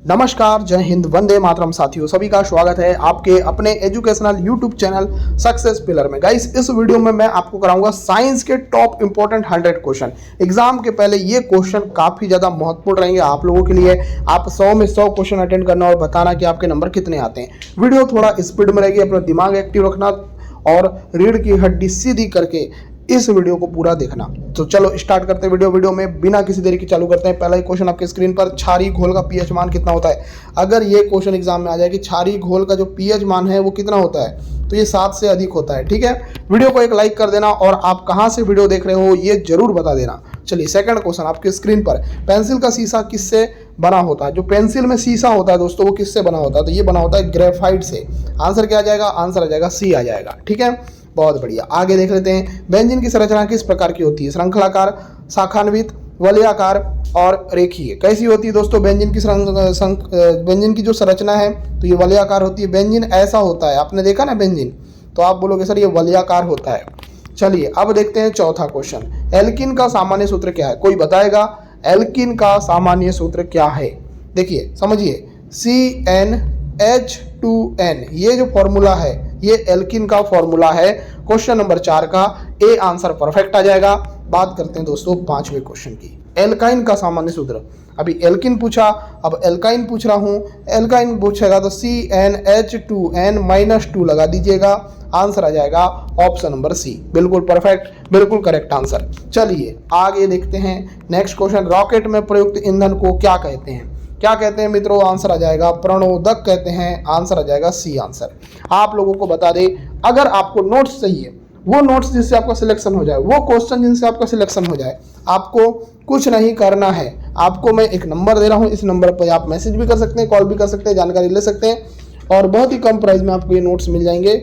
नमस्कार, जय हिंद, वंदे मातरम साथियों। सभी का स्वागत है आपके अपने educational YouTube channel success pillar में। गाइस, इस वीडियो में मैं आपको कराऊंगा साइंस के टॉप इंपॉर्टेंट 100 क्वेश्चन। एग्जाम के पहले ये क्वेश्चन काफी ज्यादा महत्वपूर्ण रहेंगे आप लोगों के लिए। आप 100 में 100 क्वेश्चन अटेंड करना और बताना कि आपके नंबर कितने आते हैं। वीडियो थोड़ा स्पीड में रहेगी, अपना दिमाग एक्टिव रखना और रीढ़ की हड्डी सीधी करके इस वीडियो को पूरा देखना। तो चलो स्टार्ट करते हैं वीडियो में बिना किसी देरी के चालू करते हैं। पहला ही क्वेश्चन आपके स्क्रीन पर, क्षारीय घोल का पीएच मान कितना होता है। अगर ये क्वेश्चन एग्जाम में आ जाए कि क्षारीय घोल का जो पीएच मान है वो कितना होता है, तो ये 7 से अधिक होता है। ठीक है, वीडियो को एक लाइक कर देना और आप कहाँ से वीडियो देख रहे हो ये जरूर बता देना। चलिए, सेकंड क्वेश्चन आपके स्क्रीन पर, पेंसिल का शीशा किससे बना होता है। जो पेंसिल में शीशा होता है दोस्तों, वो किससे बना होता है, तो ये बना होता है ग्रेफाइट से। आंसर क्या आ जाएगा, आंसर आ जाएगा सी आ जाएगा। ठीक है, बहुत बढ़िया। आगे देख लेते हैं, व्यंजन की संरचना किस प्रकार की होती है। श्रृंखलाकार, शाखान्वित, वलयाकार और रेखीय। कैसी होती है दोस्तों व्यंजन की जो संरचना है, तो ये वलयाकार होती है। व्यंजन ऐसा होता है, आपने देखा ना व्यंजन, तो आप बोलोगे सर ये वलयाकार होता है। चलिए अब देखते हैं चौथा क्वेश्चन, एल्किन का सामान्य सूत्र क्या है। कोई बताएगा एल्किन का सामान्य सूत्र क्या है। देखिए समझिए, CnH2n, ये जो फॉर्मूला है ये एल्किन का फॉर्मूला है। क्वेश्चन नंबर 4 का ए आंसर परफेक्ट आ जाएगा। बात करते हैं दोस्तों 5वें क्वेश्चन की, एल्काइन का सामान्य सूत्र। अभी एल्किन पूछा, अब एल्काइन पूछ रहा हूं। एल्काइन पूछेगा तो CnH2n-2 लगा दीजिएगा, आंसर आ जाएगा ऑप्शन नंबर सी। बिल्कुल परफेक्ट, बिल्कुल करेक्ट आंसर। चलिए आगे देखते हैं नेक्स्ट क्वेश्चन, रॉकेट में प्रयुक्त ईंधन को क्या कहते हैं। क्या कहते हैं मित्रों, आंसर आ जाएगा प्रणोदक कहते हैं, आंसर आ जाएगा सी आंसर। आप लोगों को बता दें, अगर आपको नोट्स चाहिए, वो नोट्स जिससे आपका सिलेक्शन हो जाए, वो क्वेश्चन जिनसे आपका सिलेक्शन हो जाए, आपको कुछ नहीं करना है। आपको मैं एक नंबर दे रहा हूँ, इस नंबर पर आप मैसेज भी कर सकते हैं, कॉल भी कर सकते हैं, जानकारी ले सकते हैं और बहुत ही कम प्राइस में आपको ये नोट्स मिल जाएंगे।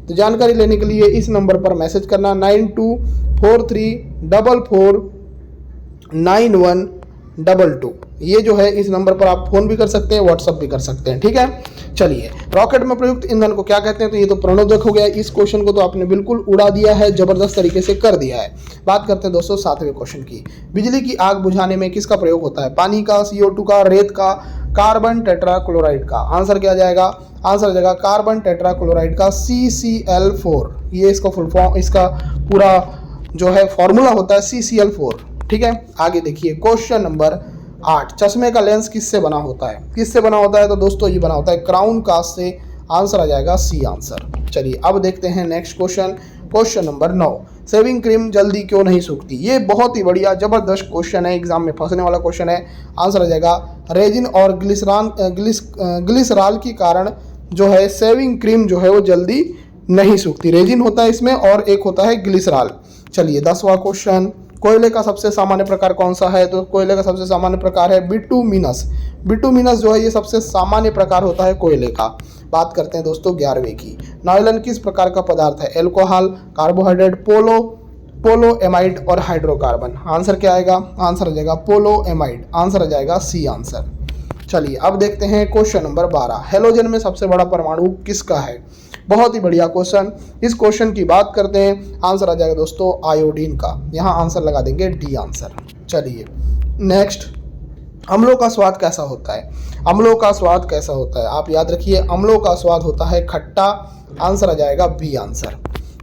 तो जानकारी लेने के लिए इस नंबर पर मैसेज करना 9243449122। ये जो है इस नंबर पर आप फोन भी कर सकते हैं, व्हाट्सअप भी कर सकते हैं। ठीक है, चलिए रॉकेट में प्रयुक्त ईंधन को क्या कहते हैं, तो ये तो प्रणोदक हो गया। इस क्वेश्चन को तो आपने बिल्कुल उड़ा दिया है, जबरदस्त तरीके से कर दिया है। बात करते हैं दोस्तों 7वें क्वेश्चन की, बिजली की आग बुझाने में किसका प्रयोग होता है। पानी का, CO2 का, रेत का, कार्बन टेट्राक्लोराइड का। आंसर क्या आ जाएगा, आंसर आ जाएगा कार्बन टेट्राक्लोराइड का, CCl4। ये इसका फुल फॉर्म, इसका पूरा जो है फॉर्मूला होता है CCl4। ठीक है, आगे देखिए क्वेश्चन नंबर 8, चश्मे का लेंस किससे बना होता है। किससे बना होता है, तो दोस्तों ये बना होता है क्राउन कास्ट से, आंसर आ जाएगा सी आंसर। चलिए अब देखते हैं next question, question number 9, shaving cream जल्दी क्यों नहीं सूखती। ये बहुत ही बढ़िया जबरदस्त क्वेश्चन है, एग्जाम में फंसने वाला क्वेश्चन है। आंसर आ जाएगा रेजिन और ग्लिसरॉल के कारण जो है शेविंग क्रीम जो है वो जल्दी नहीं सूखती। रेजिन होता है इसमें और एक होता है ग्लिसरॉल। चलिए 10वां क्वेश्चन, कोयले का सबसे सामान्य प्रकार कौन सा है, तो कोयले का सबसे सामान्य प्रकार है बिटुमिनस। बिटुमिनस जो है ये सबसे सामान्य प्रकार होता है कोयले का। बात करते हैं दोस्तों 11वें की, नायलॉन किस प्रकार का पदार्थ है। एल्कोहल, कार्बोहाइड्रेट, पोलोएमाइड और हाइड्रोकार्बन। आंसर क्या आएगा, आंसर आ जाएगा पोलोएमाइड, आंसर आ जाएगा सी आंसर। चलिए अब देखते हैं क्वेश्चन नंबर 12, हेलोजन में सबसे बड़ा परमाणु किसका है। बहुत ही बढ़िया क्वेश्चन। इस क्वेश्चन की बात करते हैं, आंसर आ जाएगा दोस्तों आयोडीन का। यहाँ आंसर लगा देंगे डी आंसर। चलिए नेक्स्ट, अम्लों का स्वाद कैसा होता है। अम्लों का स्वाद कैसा होता है, आप याद रखिए, अम्लों का स्वाद होता है खट्टा, आंसर आ जाएगा बी आंसर।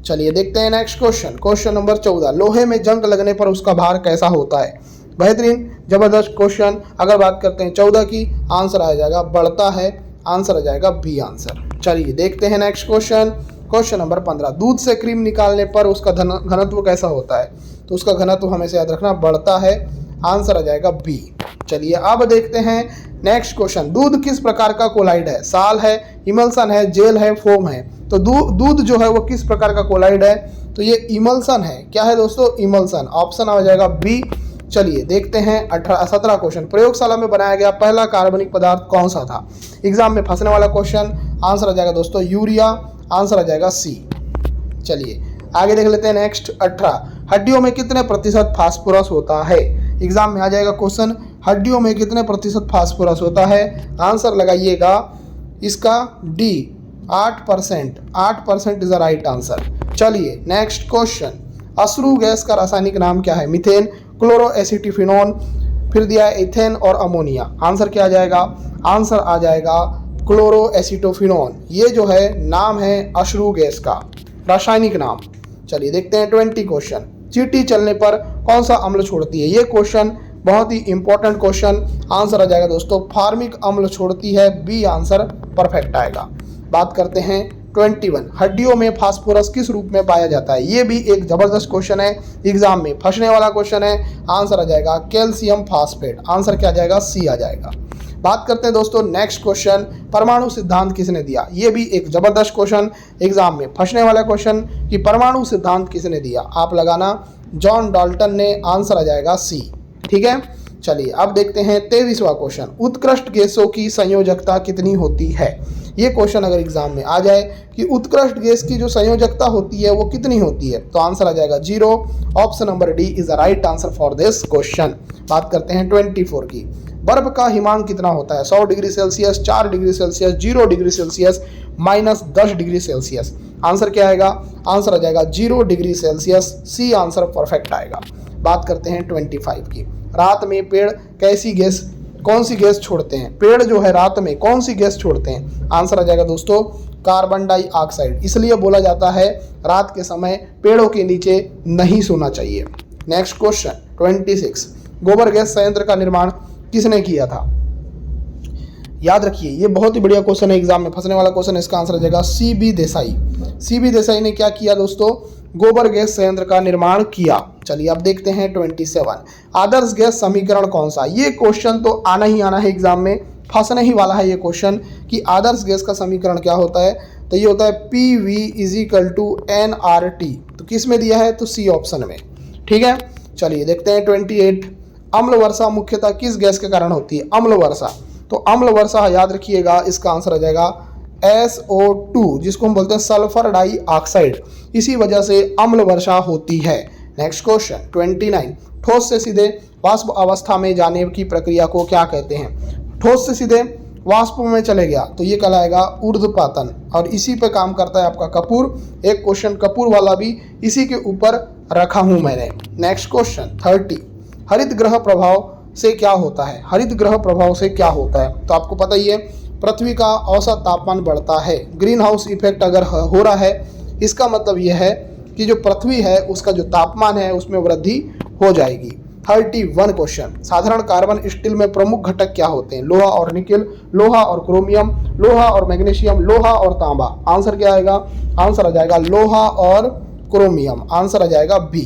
चलिए देखते हैं नेक्स्ट क्वेश्चन, क्वेश्चन नंबर 14, लोहे में जंग लगने पर उसका भार कैसा होता है। बेहतरीन जबरदस्त क्वेश्चन। अगर बात करते हैं 14 की, आंसर आ जाएगा बढ़ता है, आंसर आ जाएगा बी आंसर। चलिए देखते हैं नेक्स्ट क्वेश्चन, क्वेश्चन नंबर 15, दूध से क्रीम निकालने पर उसका घनत्व कैसा होता है। तो उसका घनत्व हमेशा याद रखना बढ़ता है, आंसर आ जाएगा बी। चलिए अब देखते हैं नेक्स्ट क्वेश्चन, दूध किस प्रकार का कोलाइड है। साल है, इमल्सन है, जेल है, फोम है। तो दूध जो है वो किस प्रकार का कोलाइड है, तो ये इमल्सन है। क्या है दोस्तों, इमल्सन, ऑप्शन आ जाएगा बी। चलिए देखते हैं 17 क्वेश्चन, प्रयोगशाला में बनाया गया पहला कार्बनिक पदार्थ कौन सा था। एग्जाम में फंसने वाला क्वेश्चन, आंसर आ जाएगा दोस्तों यूरिया, आंसर आ जाएगा सी। चलिए आगे देख लेते हैं नेक्स्ट 18, हड्डियों में कितने प्रतिशत फास्फोरस होता है। एग्जाम में आ जाएगा क्वेश्चन, हड्डियों में कितने प्रतिशत फास्फोरस होता है। आंसर लगाइएगा इसका D, 8%। 8% is the right answer. चलिए नेक्स्ट क्वेश्चन, अश्रु गैस का रासायनिक नाम क्या है। मीथेन, क्लोरोएसिटिफिनोन, फिर दिया है इथेन और अमोनिया। आंसर क्या आ जाएगा? आंसर आ जाएगा क्लोरोएसिटोफिनोन। ये जो है नाम है अश्रु गैस का, रासायनिक नाम। चलिए देखते हैं 20 क्वेश्चन। चींटी चलने पर कौन सा अम्ल छोड़ती है? ये क्वेश्चन बहुत ही इंपॉर्टेंट क्वेश्चन। आंसर आ जाएगा दोस्तों फार्मिक अम्ल छोड़ती है, बी आंसर परफेक्ट आएगा। बात करते हैं 21, हड्डियों में फास्फोरस किस रूप में पाया जाता है? ये भी एक जबरदस्त क्वेश्चन है, एग्जाम में फंसने वाला क्वेश्चन है। आंसर आ जाएगा कैल्शियम फास्फेट। आंसर क्या आ जाएगा? सी आ जाएगा। बात करते हैं दोस्तों नेक्स्ट क्वेश्चन, परमाणु सिद्धांत किसने दिया? ये भी एक जबरदस्त क्वेश्चन, एग्जाम में फंसने वाला क्वेश्चन कि परमाणु सिद्धांत किसने दिया, आप लगाना जॉन डाल्टन ने। आंसर आ जाएगा सी। ठीक है, चलिए अब देखते हैं 23वां क्वेश्चन, उत्कृष्ट गैसों की संयोजकता कितनी होती है? ये क्वेश्चन अगर एग्जाम में आ जाए कि उत्कृष्ट गैस की जो संयोजकता होती है वो कितनी होती है, तो आंसर आ जाएगा 0। Option number D is the right answer for this question. बात करते हैं 24 की, बर्फ का हिमांक कितना होता है? 100 degree Celsius, 4 degree Celsius, 0 degree Celsius, -10 degree Celsius. Answer क्या आएगा? आंसर आ जाएगा 0 degree Celsius, C answer perfect आएगा। बात करते हैं 25 की, रात में पेड़ कौन सी गैस छोड़ते हैं? पेड़ जो है रात में कौन सी गैस छोड़ते हैं? आंसर आ जाएगा दोस्तों कार्बन डाइऑक्साइड। इसलिए बोला जाता है रात के समय पेड़ों के नीचे नहीं सोना चाहिए। नेक्स्ट क्वेश्चन 26, गोबर गैस संयंत्र का निर्माण किसने किया था? याद रखिए ये बहुत ही बढ़िया क्वेश्चन है, एग्जाम में फंसने वाला क्वेश्चन है। इसका आंसर आ जाएगा सीबी देसाई। सीबी देसाई ने क्या किया दोस्तों? गोबर गैस संयंत्र का निर्माण किया। चलिए अब देखते हैं 27, आदर्श गैस समीकरण कौन सा? ये क्वेश्चन तो आना ही आना है एग्जाम में, फंसने ही वाला है ये क्वेश्चन कि आदर्श गैस का समीकरण क्या होता है। तो ये होता है PV = nRT। तो किस में दिया है? तो सी ऑप्शन में। ठीक है, चलिए देखते हैं 28, अम्ल वर्षा मुख्यतः किस गैस के कारण होती है? अम्ल वर्षा, तो अम्ल वर्षा याद रखिएगा, इसका आंसर आ जाएगा SO2, जिसको हम बोलते हैं सल्फर डाइऑक्साइड। इसी वजह से अम्ल वर्षा होती है। नेक्स्ट क्वेश्चन 29, ठोस से सीधे वाष्प अवस्था में जाने की प्रक्रिया को क्या कहते हैं? ठोस से सीधे वाष्प में चले गया तो ये कहलाएगा ऊर्ध्वपातन, और इसी पे काम करता है आपका कपूर। एक क्वेश्चन कपूर वाला भी इसी के ऊपर रखा हूं मैंने। नेक्स्ट क्वेश्चन 30, हरित ग्रह प्रभाव से क्या होता है? हरित ग्रह प्रभाव से क्या होता है? तो आपको पता ही है, पृथ्वी का औसत तापमान बढ़ता है। ग्रीन हाउस इफेक्ट अगर हो रहा है, इसका मतलब यह है कि जो पृथ्वी है उसका जो तापमान है उसमें वृद्धि हो जाएगी। 31 क्वेश्चन, साधारण कार्बन स्टील में प्रमुख घटक क्या होते हैं? लोहा और निकेल, लोहा और क्रोमियम, लोहा और मैग्नीशियम, लोहा और तांबा। आंसर क्या आएगा? आंसर आ जाएगा लोहा और क्रोमियम। आंसर आ जाएगा बी।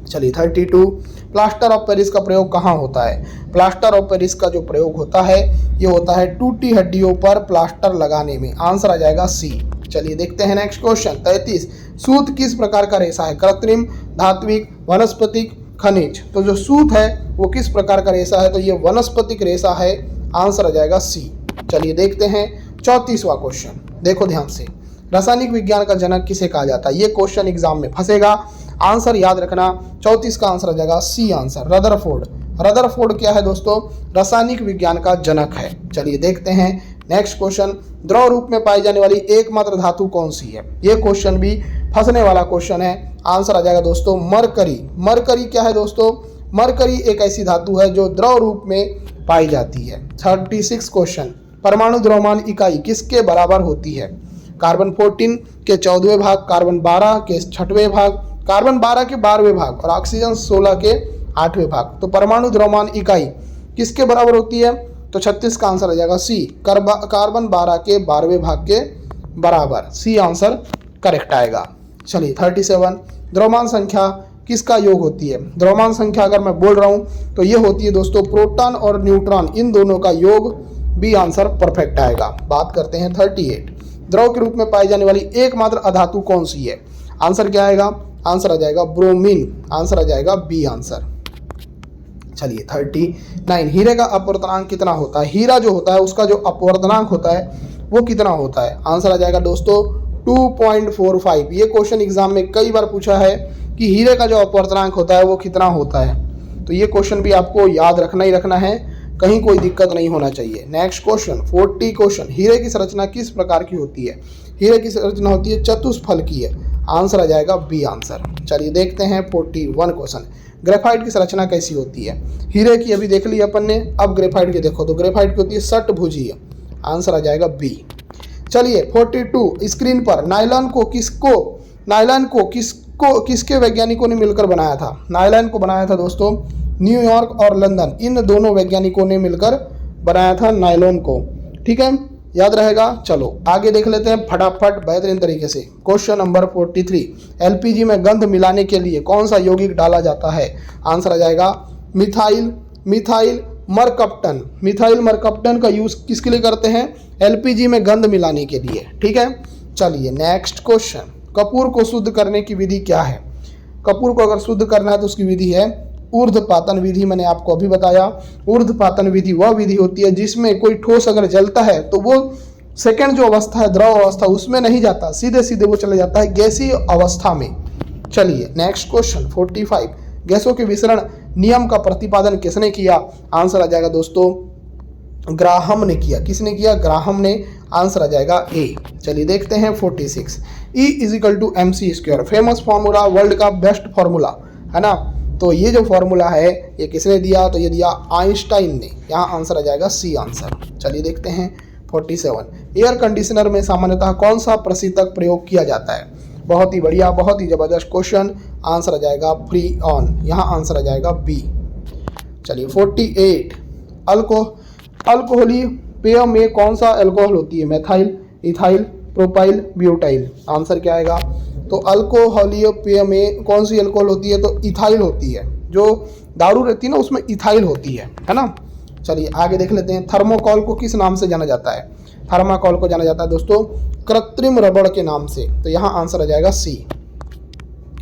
चलिए 32, प्लास्टर ऑफ पेरिस का प्रयोग कहाँ होता है? प्लास्टर ऑफ पेरिस का जो प्रयोग होता है ये होता है टूटी हड्डियों पर प्लास्टर लगाने में। आंसर आ जाएगा सी। चलिए देखते हैं नेक्स्ट क्वेश्चन 33, सूत किस प्रकार का रेशा है? कृत्रिम, धात्विक, वनस्पतिक, खनिज। तो जो सूत है वो किस प्रकार का रेशा है? तो ये वनस्पतिक रेशा है। आंसर आ जाएगा सी। चलिए देखते हैं 34वां क्वेश्चन, देखो ध्यान से, रासायनिक विज्ञान का जनक किसे कहा जाता है? ये क्वेश्चन एग्जाम में फंसेगा। आंसर याद रखना, 34 का आंसर आ जाएगा सी आंसर, रदरफोर्ड। रदरफोर्ड क्या है दोस्तों? रासायनिक विज्ञान का जनक है। चलिए देखते हैं नेक्स्ट क्वेश्चन, द्रव रूप में पाई जाने वाली एकमात्र धातु कौन सी है? ये क्वेश्चन भी फंसने वाला क्वेश्चन है। आंसर आ जाएगा दोस्तों मरकरी। मरकरी क्या है दोस्तों? मरकरी एक ऐसी धातु है जो द्रव रूप में पाई जाती है। 36 क्वेश्चन, परमाणु द्रव्यमान इकाई किसके बराबर होती है? कार्बन 14 के 14वें भाग, कार्बन 12 के 6वें भाग, कार्बन 12 के 12वें भाग और ऑक्सीजन 16 के 8वें भाग। तो परमाणु द्रव्यमान इकाई किसके बराबर होती है? तो 36 का आंसर आ जाएगा सी, कार्बन 12 के 12वें भाग के बराबर। सी आंसर करेक्ट आएगा। चलिए 37, द्रव्यमान संख्या किसका योग होती है? द्रव्यमान संख्या अगर मैं बोल रहा हूं तो ये होती है दोस्तों प्रोटॉन और न्यूट्रॉन, इन दोनों का योग। बी आंसर परफेक्ट आएगा। बात करते हैं 38, द्रव के रूप में पाई जाने वाली एकमात्र अधातु कौन सी है? आंसर क्या आएगा? आंसर आ जाएगा ब्रोमीन। आंसर आ जाएगा बी आंसर। चलिए 39, हीरे का अपवर्तनांक कितना होता है? हीरा जो होता है उसका जो अपवर्तनांक होता है वो कितना होता है? आंसर आ जाएगा दोस्तों 2.45। ये क्वेश्चन एग्जाम में कई बार पूछा है कि हीरे का जो अपवर्तनांक होता है वो कितना होता है। तो ये क्वेश्चन भी आपको याद रखना ही रखना है, कहीं कोई दिक्कत नहीं होना चाहिए। नेक्स्ट क्वेश्चन 40 क्वेश्चन, हीरे की संरचना किस प्रकार की होती है? हीरे की संरचना होती है चतुष्फल की है। आंसर आ जाएगा बी आंसर। चलिए देखते हैं 41 क्वेश्चन, ग्रेफाइट की संरचना कैसी होती है? हीरे की अभी देख ली अपन ने, अब ग्रेफाइट की देखो तो ग्रेफाइट की होती है षटभुजीय। आंसर आ जाएगा बी। चलिए 42, स्क्रीन पर नायलॉन को किसके वैज्ञानिकों ने मिलकर बनाया था? नायलॉन को बनाया था दोस्तों न्यूयॉर्क और लंदन, इन दोनों वैज्ञानिकों ने मिलकर बनाया था नायलॉन को। ठीक है, याद रहेगा। चलो आगे देख लेते हैं फटाफट बेहतरीन तरीके से। क्वेश्चन नंबर 43, एलपीजी में गंध मिलाने के लिए कौन सा यौगिक डाला जाता है? आंसर आ जाएगा मिथाइल मरकप्टन। मिथाइल मरकप्टन का यूज किसके लिए करते हैं? एलपीजी में गंध मिलाने के लिए। ठीक है, चलिए नेक्स्ट क्वेश्चन, कपूर को शुद्ध करने की विधि क्या है? कपूर को अगर शुद्ध करना है तो उसकी विधि है ऊर्ध्वपातन विधि। मैंने आपको अभी बताया ऊर्ध्वपातन विधि वह विधि होती है जिसमें कोई ठोस अगर जलता है तो वो सेकंड जो अवस्था है द्रव अवस्था उसमें नहीं जाता, सीधे सीधे वो चला जाता है गैसीय अवस्था में। चलिए नेक्स्ट क्वेश्चन 45, गैसों के विसरण नियम का प्रतिपादन किसने किया? आंसर आ जाएगा दोस्तों ग्राहम ने किया। किसने किया? ग्राहम ने। आंसर आ जाएगा ए। चलिए देखते हैं 46, E = mc², famous formula, world का बेस्ट फार्मूला है ना। तो ये जो फार्मूला है ये किसने दिया? तो ये दिया आइंस्टाइन ने। यहाँ आंसर आ जाएगा सी आंसर। चलिए देखते हैं 47, एयर कंडीशनर में सामान्यतः कौन सा प्रशीतक प्रयोग किया जाता है? बहुत ही बढ़िया, बहुत ही जबरदस्त क्वेश्चन। आंसर आ जाएगा फ्रीऑन। यहाँ आंसर आ जाएगा बी। चलिए 48, अल्कोहली पेय में कौन सा अल्कोहल होती है? Methyl, ethyl, propyl, butyl. Answer क्या आएगा? तो अल्कोहलीय पेय में कौन सी अल्कोहल होती है? तो इथाइल होती है। जो दारू रहती है ना उसमें इथाइल होती है ना। चलिए आगे देख लेते हैं, थर्मोकॉल को किस नाम से जाना जाता है? थर्माकोल को जाना जाता है दोस्तों कृत्रिम रबड़ के नाम से। तो यहाँ आंसर आ जाएगा सी।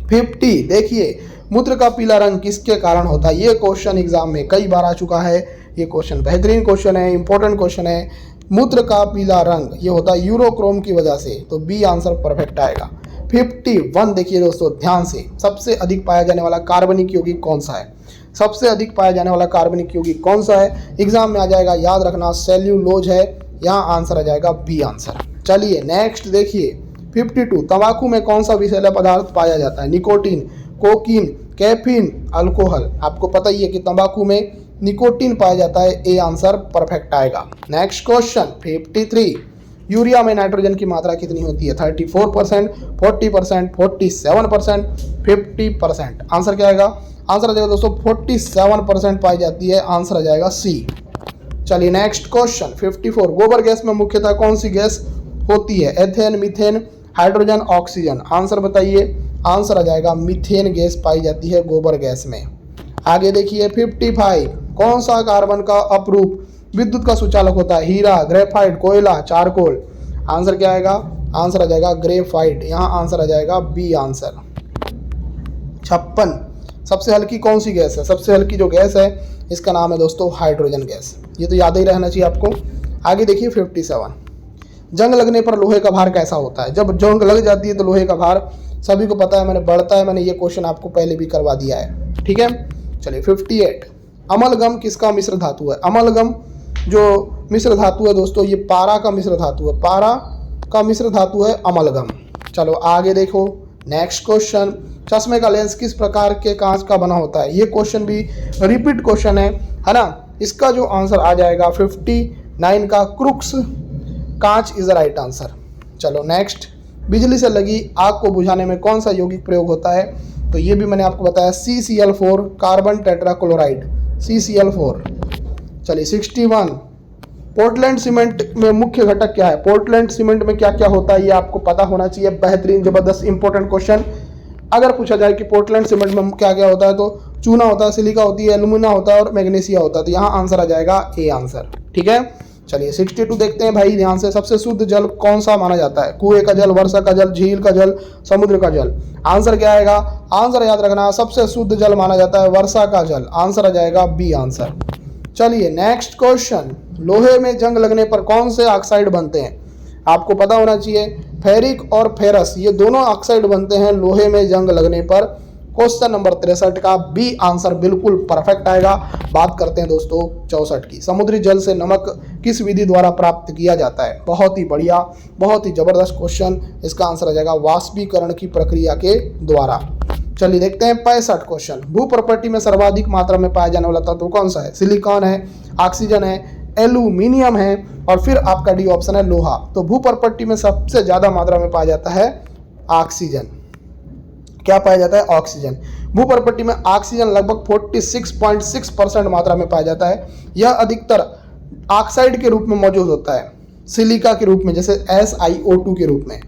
50, देखिए मूत्र का पीला रंग किसके कारण होता है? ये क्वेश्चन एग्जाम में कई बार आ चुका है। ये क्वेश्चन बेहतरीन क्वेश्चन है, इंपॉर्टेंट क्वेश्चन है। मूत्र का पीला रंग ये होता है यूरोक्रोम की वजह से। तो बी आंसर परफेक्ट आएगा। 51, देखिए दोस्तों ध्यान से, सबसे अधिक पाया जाने वाला कार्बनिक यौगिक कौन सा है? सबसे अधिक पाया जाने वाला कार्बनिक यौगिक कौन सा है? एग्जाम में आ जाएगा, याद रखना, सेल्यूलोज है। यहाँ आंसर आ जाएगा बी आंसर। चलिए नेक्स्ट देखिए 52, तंबाकू में कौन सा विषैला पदार्थ पाया जाता है? Nicotine, cocaine, caffeine, alcohol. आपको पता ही है कि तंबाकू में निकोटीन पाया जाता है। ए आंसर परफेक्ट आएगा। नेक्स्ट क्वेश्चन 53, यूरिया में नाइट्रोजन की मात्रा कितनी होती है? 34%, 40%, 47%, 50%। आंसर क्या आएगा? आंसर आ जाएगा दोस्तों 47% पाई जाती है। आंसर आ जाएगा सी। चलिए नेक्स्ट क्वेश्चन 54, गोबर गैस में मुख्यतः कौन सी गैस होती है? Ethane, methane, hydrogen, oxygen. Answer बताइए। आंसर आ जाएगा मीथेन गैस पाई जाती है गोबर गैस में। आगे देखिए 55, कौन सा कार्बन का अपरूप विद्युत का सुचालक होता है? हीरा, ग्रेफाइट, कोयला, चारकोल। आंसर क्या आएगा? आंसर आ जाएगा ग्रेफाइट। यहाँ आंसर आ जाएगा बी आंसर। 56, सबसे हल्की कौन सी गैस है? सबसे हल्की जो गैस है इसका नाम है दोस्तों हाइड्रोजन गैस। ये तो याद ही रहना चाहिए आपको। आगे देखिए 57, जंग लगने पर लोहे का भार कैसा होता है? जब जंग लग जाती है तो लोहे का भार सभी को पता है, मैंने बढ़ता है। मैंने ये क्वेश्चन आपको पहले भी करवा दिया है। ठीक है, चलिए 58, अमलगम किसका मिश्र धातु है? अमलगम जो मिश्र धातु है दोस्तों ये पारा का मिश्र धातु है। पारा का मिश्र धातु है अमलगम। चलो आगे देखो नेक्स्ट क्वेश्चन, चश्मे का लेंस किस प्रकार के कांच का बना होता है? ये क्वेश्चन भी रिपीट क्वेश्चन है ना। इसका जो आंसर आ जाएगा 59 का क्रुक्स कांच इज द राइट आंसर। चलो नेक्स्ट, बिजली से लगी आग को बुझाने में कौन सा यौगिक प्रयोग होता है? तो ये भी मैंने आपको बताया CCl4, कार्बन टेट्राक्लोराइड, CCl4। चलिए 61, पोर्टलैंड सीमेंट में मुख्य घटक क्या है? पोर्टलैंड सीमेंट में क्या क्या होता है ये आपको पता होना चाहिए। बेहतरीन जबरदस्त इंपॉर्टेंट क्वेश्चन। अगर पूछा जाए कि पोर्टलैंड सीमेंट में क्या क्या होता है तो चूना होता है, सिलिका होती है, एल्यूमिना होता है और मैग्नीशिया होता है। तो यहाँ आंसर आ जाएगा ए आंसर। ठीक है, चलिए 62 देखते हैं भाई ध्यान से, सबसे शुद्ध जल कौन सा माना जाता है? कुएं का जल, वर्षा का जल, झील का जल, समुद्र का जल। आंसर क्या आएगा? आंसर याद रखना, सबसे शुद्ध जल माना जाता है वर्षा का जल। आंसर आ जाएगा बी आंसर। चलिए नेक्स्ट क्वेश्चन, लोहे में जंग लगने पर कौन से ऑक्साइड बनते हैं? आपको पता होना चाहिए, फेरिक और फेरस ये दोनों ऑक्साइड बनते हैं लोहे में जंग लगने पर। क्वेश्चन नंबर 63 का बी आंसर बिल्कुल परफेक्ट आएगा। बात करते हैं दोस्तों 64 की, समुद्री जल से नमक किस विधि द्वारा प्राप्त किया जाता है? बहुत ही बढ़िया, बहुत ही जबरदस्त क्वेश्चन। इसका आंसर आ जाएगा वाष्पीकरण की प्रक्रिया के द्वारा। चलिए देखते हैं 65 क्वेश्चन। भू प्रॉपर्टी में सर्वाधिक मात्रा में पाया जाने वाला तत्व कौन सा है? सिलिकॉन है, ऑक्सीजन है, एल्यूमिनियम है और फिर आपका डी ऑप्शन है लोहा। तो भू प्रॉपर्टी में सबसे ज्यादा मात्रा में पाया जाता है ऑक्सीजन। क्या पाया जाता है? ऑक्सीजन। भू प्रॉपर्टी में ऑक्सीजन लगभग 46.6% मात्रा में पाया जाता है। यह अधिकतर ऑक्साइड के रूप में मौजूद होता है, सिलिका के रूप में, जैसे SiO2 के रूप में।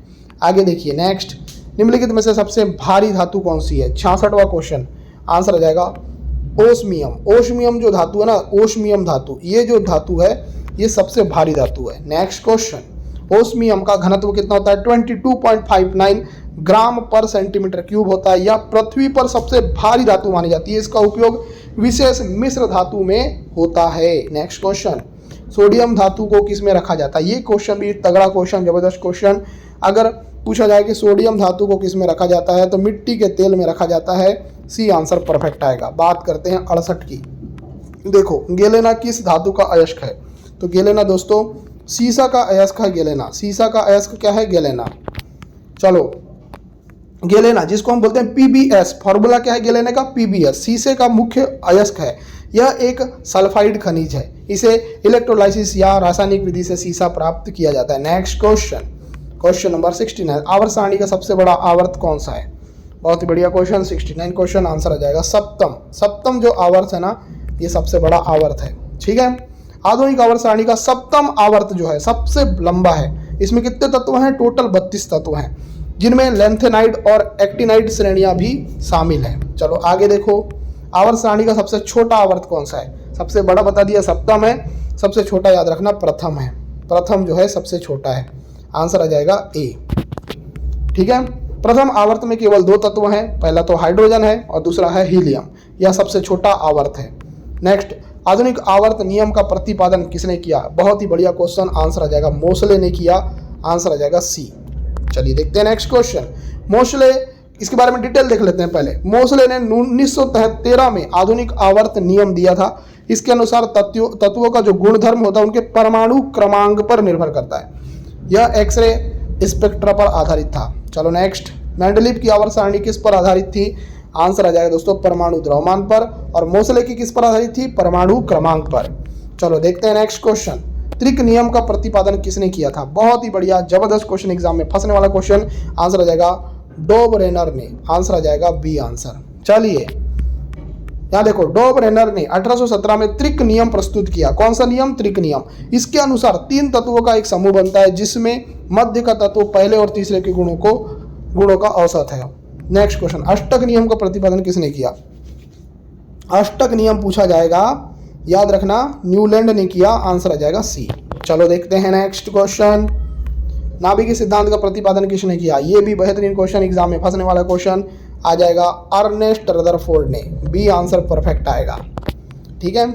आगे देखिए नेक्स्ट, निम्नलिखित में से सबसे भारी धातु कौन सी है? 66वां क्वेश्चन, आंसर आ जाएगा ओस्मियम। ओस्मियम जो धातु है ना, ओस्मियम धातु, ये जो धातु है ये सबसे भारी धातु है। नेक्स्ट क्वेश्चन, ओस्मियम का घनत्व कितना होता है? 22.59 ग्राम पर सेंटीमीटर क्यूब होता है। यह पृथ्वी पर सबसे भारी धातु मानी जाती है। इसका उपयोग विशेष मिश्र धातु में होता है। नेक्स्ट क्वेश्चन, सोडियम धातु को किस में रखा जाता है? ये क्वेश्चन भी तगड़ा क्वेश्चन, जबरदस्त क्वेश्चन। अगर पूछा जाए कि सोडियम धातु को किस में रखा जाता है तो मिट्टी के तेल में रखा जाता है। सी आंसर परफेक्ट आएगा। बात करते हैं 68 की। देखो गेलेना किस धातु का अयस्क है? तो गेलेना दोस्तों सीसा का अयस्क है गेलेना। सीसा का अयस्क क्या है? गेलेना। चलो गेलेना जिसको हम बोलते हैं PbS, फॉर्मूला क्या है गेलेना का? PbS, शीशे का मुख्य अयस्क है। यह एक सल्फाइड खनिज है। इसे इलेक्ट्रोलाइसिस या रासायनिक विधि से सीसा प्राप्त किया जाता है। नेक्स्ट क्वेश्चन, क्वेश्चन नंबर 69, आवर्त सारणी का सबसे बड़ा आवर्त कौन सा है? बहुत ही बढ़िया क्वेश्चन। 69 क्वेश्चन, आंसर आ जाएगा सप्तम। सप्तम जो आवर्त है ना, ये सबसे बड़ा आवर्त है। ठीक है, आधुनिक आवर्त सारणी का सप्तम आवर्त जो है सबसे लंबा है। इसमें कितने तत्व हैं? टोटल 32 तत्व हैं, जिनमें लेंथेनाइड और एक्टिनाइड श्रेणियां भी शामिल हैं। चलो आगे देखो, आवर्त सारणी का सबसे छोटा आवर्त कौन सा है? सबसे बड़ा बता दिया सप्तम है, सबसे छोटा याद रखना प्रथम है। प्रथम जो है सबसे छोटा है, आंसर आ जाएगा ए। ठीक है, प्रथम आवर्त में केवल 2 तत्व हैं, पहला तो हाइड्रोजन है और दूसरा है हीलियम। यह सबसे छोटा आवर्त है। नेक्स्ट, आधुनिक आवर्त नियम का प्रतिपादन किसने किया? बहुत ही बढ़िया क्वेश्चन, आंसर आ जाएगा मोसले ने किया, आंसर आ जाएगा सी। चलिए देखते हैं नेक्स्ट क्वेश्चन। मोसले, इसके बारे में डिटेल देख लेते हैं पहले। मोसले ने 1913 में आधुनिक आवर्त नियम दिया था। इसके अनुसार तत्वों का जो गुणधर्म होता है उनके परमाणु क्रमांक पर निर्भर करता है। यह एक्सरे स्पेक्ट्रा पर आधारित था। चलो नेक्स्ट, मेंडलीव की आवर्त सारणी किस पर आधारित थी? आंसर आ जाएगा दोस्तों परमाणु द्रव्यमान पर। और मोसले की किस पर आधारित थी? परमाणु क्रमांक पर। चलो देखते हैं नेक्स्ट क्वेश्चन, त्रिक नियम का प्रतिपादन किसने किया था? बहुत ही बढ़िया जबरदस्त क्वेश्चन, एग्जाम में फंसने वाला क्वेश्चन, आंसर आ जाएगा डोबरेनर ने, आंसर आ जाएगा बी आंसर। चलिए यहाँ देखो, डोबरेनर ने 1817 में त्रिक नियम प्रस्तुत किया। कौन सा नियम? त्रिक नियम। इसके अनुसार 3 तत्वों का एक समूह बनता है, जिसमें मध्य का तत्व पहले और तीसरे के गुणों का औसत है। नेक्स्ट क्वेश्चन, अष्टक नियम का प्रतिपादन किसने किया? अष्टक नियम पूछा जाएगा, याद रखना न्यूलैंड ने किया, आंसर आ जाएगा सी। चलो देखते हैं नेक्स्ट क्वेश्चन, नाभिकीय सिद्धांत का प्रतिपादन किसने किया? ये भी बेहतरीन क्वेश्चन, एग्जाम में फंसने वाला क्वेश्चन, आ जाएगा अर्नेस्ट रदरफोर्ड ने, बी आंसर परफेक्ट आएगा। ठीक है,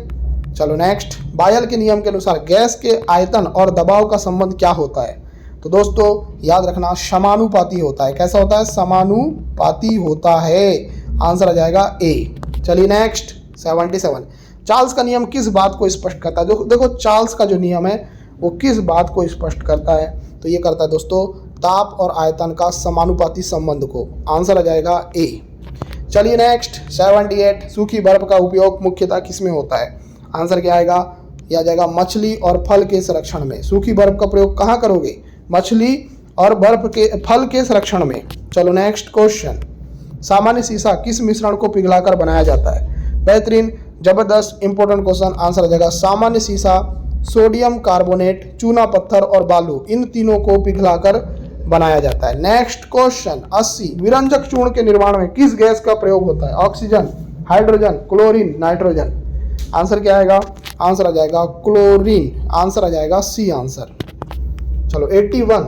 चलो नेक्स्ट, बायल के नियम के अनुसार गैस के आयतन और दबाव का संबंध क्या होता है? तो दोस्तों याद रखना समानुपाती होता है। कैसा होता है? समानुपाती होता है, आंसर आ जाएगा ए। चलिए नेक्स्ट 77, चार्ल्स का नियम किस बात को स्पष्ट करता है? देखो चार्ल्स का जो नियम है वो किस बात को स्पष्ट करता है? तो ये करता है दोस्तों ताप और आयतन का समानुपाती संबंध को, आंसर आ जाएगा ए। चलिए नेक्स्ट 78, सूखी बर्फ का उपयोग मुख्यतः किस में होता है? आंसर क्या आएगा? यह आ जाएगा मछली और फल के संरक्षण में। सूखी बर्फ का प्रयोग कहाँ करोगे? मछली और फल के संरक्षण में। चलो नेक्स्ट क्वेश्चन, सामान्य शीशा किस मिश्रण को पिघलाकर बनाया जाता है? बेहतरीन जबरदस्त इंपॉर्टेंट क्वेश्चन, आंसर आ जाएगा सामान्य शीशा सोडियम कार्बोनेट, चूना पत्थर और बालू, इन तीनों को पिघलाकर बनाया जाता है। नेक्स्ट क्वेश्चन 80, विरंजक चूर्ण के निर्माण में किस गैस का प्रयोग होता है? Oxygen, hydrogen, chlorine, nitrogen. Answer क्या आएगा? आंसर आ जाएगा क्लोरीन, आंसर आ जाएगा सी आंसर। चलो 81,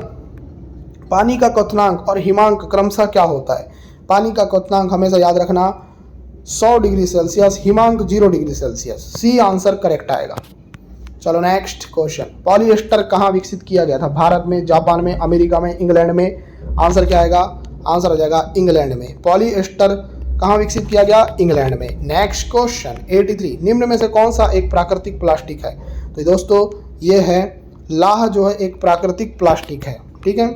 पानी का क्वथनांक और हिमांक क्रमशः क्या होता है? पानी का क्वथनांक हमेशा याद रखना 100 डिग्री सेल्सियस, हिमांक 0 degree Celsius, C answer correct आएगा। चलो नेक्स्ट क्वेश्चन, पॉलिएस्टर कहाँ विकसित किया गया था? भारत में, जापान में, अमेरिका में, इंग्लैंड में। आंसर क्या आएगा? आंसर आ जाएगा इंग्लैंड में। पॉलिएस्टर कहाँ विकसित किया गया? इंग्लैंड में। नेक्स्ट क्वेश्चन 83, निम्न में से कौन सा एक प्राकृतिक प्लास्टिक है? तो दोस्तों ये है लाह, जो है एक प्राकृतिक प्लास्टिक है। ठीक है,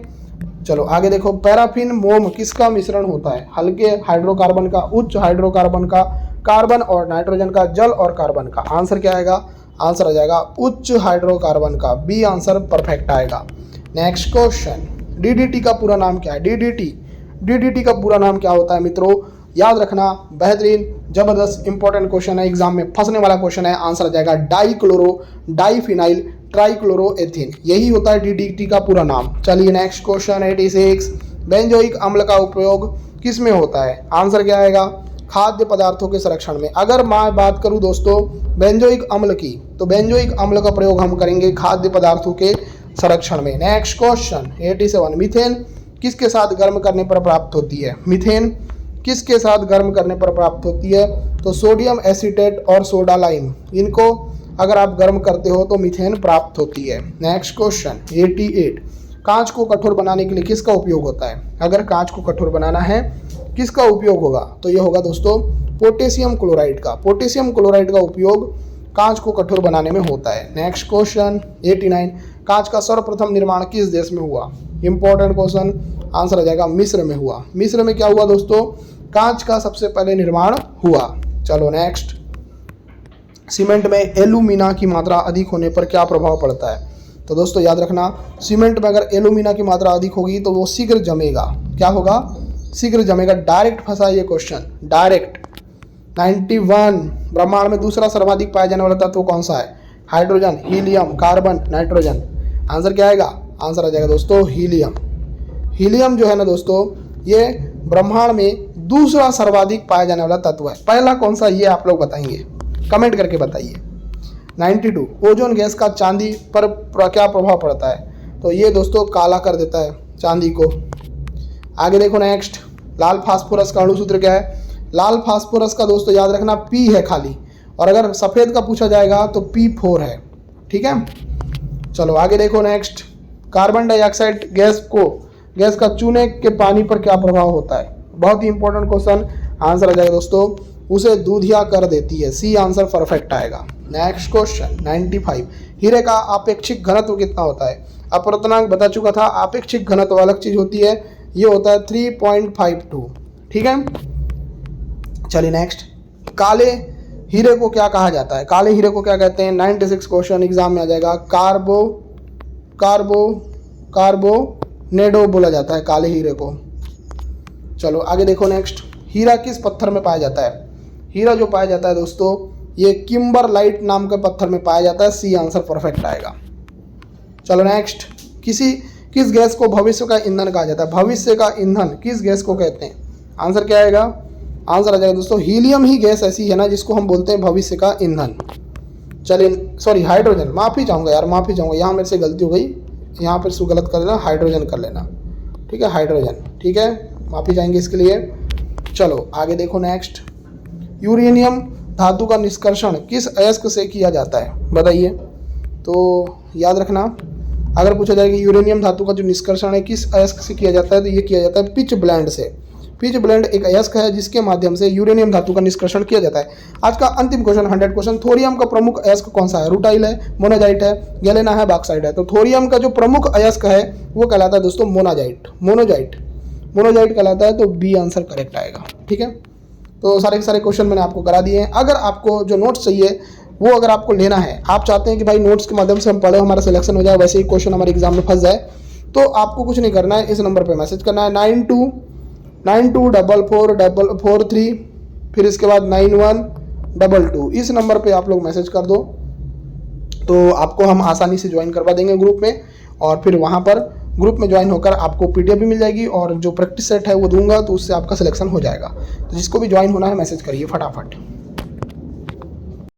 चलो आगे देखो, पैराफिन मोम किसका मिश्रण होता है? हल्के हाइड्रोकार्बन का, उच्च हाइड्रोकार्बन का, कार्बन और नाइट्रोजन का, जल और कार्बन का। आंसर क्या आएगा? आंसर आ जाएगा उच्च हाइड्रोकार्बन का। बी आंसर परफेक्ट आएगा। नेक्स्ट क्वेश्चन, डीडीटी का पूरा नाम क्या है? डीडीटी का पूरा नाम क्या होता है मित्रों? याद रखना, बेहतरीन जबरदस्त इंपॉर्टेंट क्वेश्चन है, एग्जाम में फंसने वाला क्वेश्चन है। आंसर आ जाएगा डाइफिनाइल ट्राइक्लोरोएथेन। यही होता है डीडीटी का पूरा नाम। चलिए नेक्स्ट क्वेश्चन 86, बेंजोइक अम्ल का उपयोग किस में होता है? आंसर क्या आएगा? खाद्य पदार्थों के संरक्षण में। अगर मैं बात करूं दोस्तों बेंजोइक अम्ल की, तो बेंजोइक अम्ल का प्रयोग हम करेंगे खाद्य पदार्थों के संरक्षण में। नेक्स्ट क्वेश्चन 87, मीथेन किसके साथ गर्म करने पर प्राप्त होती है? मीथेन किसके साथ गर्म करने पर प्राप्त होती है? तो सोडियम एसीटेट और सोडा लाइम, इनको अगर आप गर्म करते हो तो मीथेन प्राप्त होती है। नेक्स्ट क्वेश्चन 88, कांच को कठोर बनाने के लिए किसका उपयोग होता है? अगर कांच को कठोर बनाना है किसका उपयोग होगा? तो ये होगा दोस्तों पोटेशियम क्लोराइड का। पोटेशियम क्लोराइड का उपयोग कांच को कठोर बनाने में होता है। नेक्स्ट क्वेश्चन 89, कांच का सर्वप्रथम निर्माण किस देश में हुआ? इंपॉर्टेंट क्वेश्चन, आंसर आ जाएगा मिस्र में हुआ। मिस्र में क्या हुआ दोस्तों? कांच का सबसे पहले निर्माण हुआ। चलो नेक्स्ट, सीमेंट में एल्यूमिना की मात्रा अधिक होने पर क्या प्रभाव पड़ता है? तो दोस्तों याद रखना, सीमेंट में अगर एल्यूमिना की मात्रा अधिक होगी तो वो शीघ्र जमेगा। क्या होगा? शीघ्र जमेगा। डायरेक्ट फंसा ये क्वेश्चन, डायरेक्ट। 91, ब्रह्मांड में दूसरा सर्वाधिक पाया जाने वाला तत्व कौन सा है? Hydrogen, helium, carbon, nitrogen. Answer क्या आएगा? आंसर आ जाएगा दोस्तों हीलियम। हीलियम जो है ना दोस्तों, ये ब्रह्मांड में दूसरा सर्वाधिक पाया जाने वाला तत्व है। पहला कौन सा, ये आप लोग बताएंगे, कमेंट करके बताइए। 92, ओजोन गैस का चांदी पर क्या प्रभाव पड़ता है? तो ये दोस्तों काला कर देता है चांदी को। आगे देखो नेक्स्ट, लाल फास्फोरस का अणु सूत्र क्या है? लाल फास्फोरस का दोस्तों याद रखना पी है खाली, और अगर सफ़ेद का पूछा जाएगा तो P4 है। ठीक है, चलो आगे देखो नेक्स्ट, कार्बन डाइऑक्साइड गैस का चूने के पानी पर क्या प्रभाव होता है? बहुत ही इंपॉर्टेंट क्वेश्चन। आंसर आ जाएगा दोस्तों उसे दूधिया कर देती है। सी आंसर परफेक्ट आएगा। नेक्स्ट क्वेश्चन 95, हीरे का आपेक्षिक घनत्व कितना होता है? अपवर्तनांक बता चुका था, आपेक्षिक घनत्व अलग चीज होती है, ये होता है 3.52। ठीक है, चलिए नेक्स्ट, काले हीरे को क्या कहा जाता है? काले हीरे को क्या कहते हैं? 96 क्वेश्चन एग्जाम में आ जाएगा। कार्बोनेडो बोला जाता है काले हीरे को। चलो आगे देखो नेक्स्ट, हीरा किस पत्थर में पाया जाता है? हीरा जो पाया जाता है दोस्तों ये किम्बरलाइट नाम के पत्थर में पाया जाता है। सी आंसर परफेक्ट आएगा। चलो नेक्स्ट, किस गैस को भविष्य का ईंधन कहा जाता है? भविष्य का ईंधन किस गैस को कहते हैं? आंसर क्या आएगा? आंसर आ जाएगा दोस्तों हीलियम ही गैस ऐसी है ना जिसको हम बोलते हैं भविष्य का ईंधन। चलिए सॉरी हाइड्रोजन, माफ़ी चाहूँगा यार, माफ़ी चाहूँगा, यहाँ मेरे से गलती हो गई, यहाँ पर इसको गलत कर देना, हाइड्रोजन कर लेना। ठीक है, हाइड्रोजन। ठीक है, माफ़ी चाहेंगे इसके लिए। चलो आगे देखो नेक्स्ट, यूरेनियम धातु का निष्कर्षण किस अयस्क से किया जाता है? बताइए। तो याद रखना, अगर पूछा जाए कि यूरेनियम धातु का जो निष्कर्षण है किस अयस्क से किया जाता है, तो ये किया जाता है पिच ब्लेंड से। पिच ब्लेंड एक अयस्क है जिसके माध्यम से यूरेनियम धातु का निष्कर्षण किया जाता है। आज का अंतिम क्वेश्चन 100 क्वेश्चन, थोरियम का प्रमुख अयस्क कौन सा है? रूटाइल है, मोनाजाइट है, गैलेना है, बॉक्साइट है। तो थोरियम का जो प्रमुख अयस्क है वो कहलाता है दोस्तों मोनोजाइट कहलाता है। तो बी आंसर करेक्ट आएगा। ठीक है, तो सारे के सारे क्वेश्चन मैंने आपको करा दिए हैं। अगर आपको जो नोट्स चाहिए वो अगर आपको लेना है, आप चाहते हैं कि भाई नोट्स के माध्यम से हम पढ़े, हमारा सिलेक्शन हो जाए, वैसे ही क्वेश्चन हमारे एग्जाम में फंस जाए, तो आपको कुछ नहीं करना है, इस नंबर पे मैसेज करना है 924443, फिर इसके बाद 9122। इस नंबर पे आप लोग मैसेज कर दो तो आपको हम आसानी से ज्वाइन करवा देंगे ग्रुप में, और फिर वहाँ पर ग्रुप में ज्वाइन होकर आपको PDF भी मिल जाएगी और जो प्रैक्टिस सेट है वो दूंगा, तो उससे आपका सिलेक्शन हो जाएगा। तो जिसको भी ज्वाइन होना है मैसेज करिए फटाफट।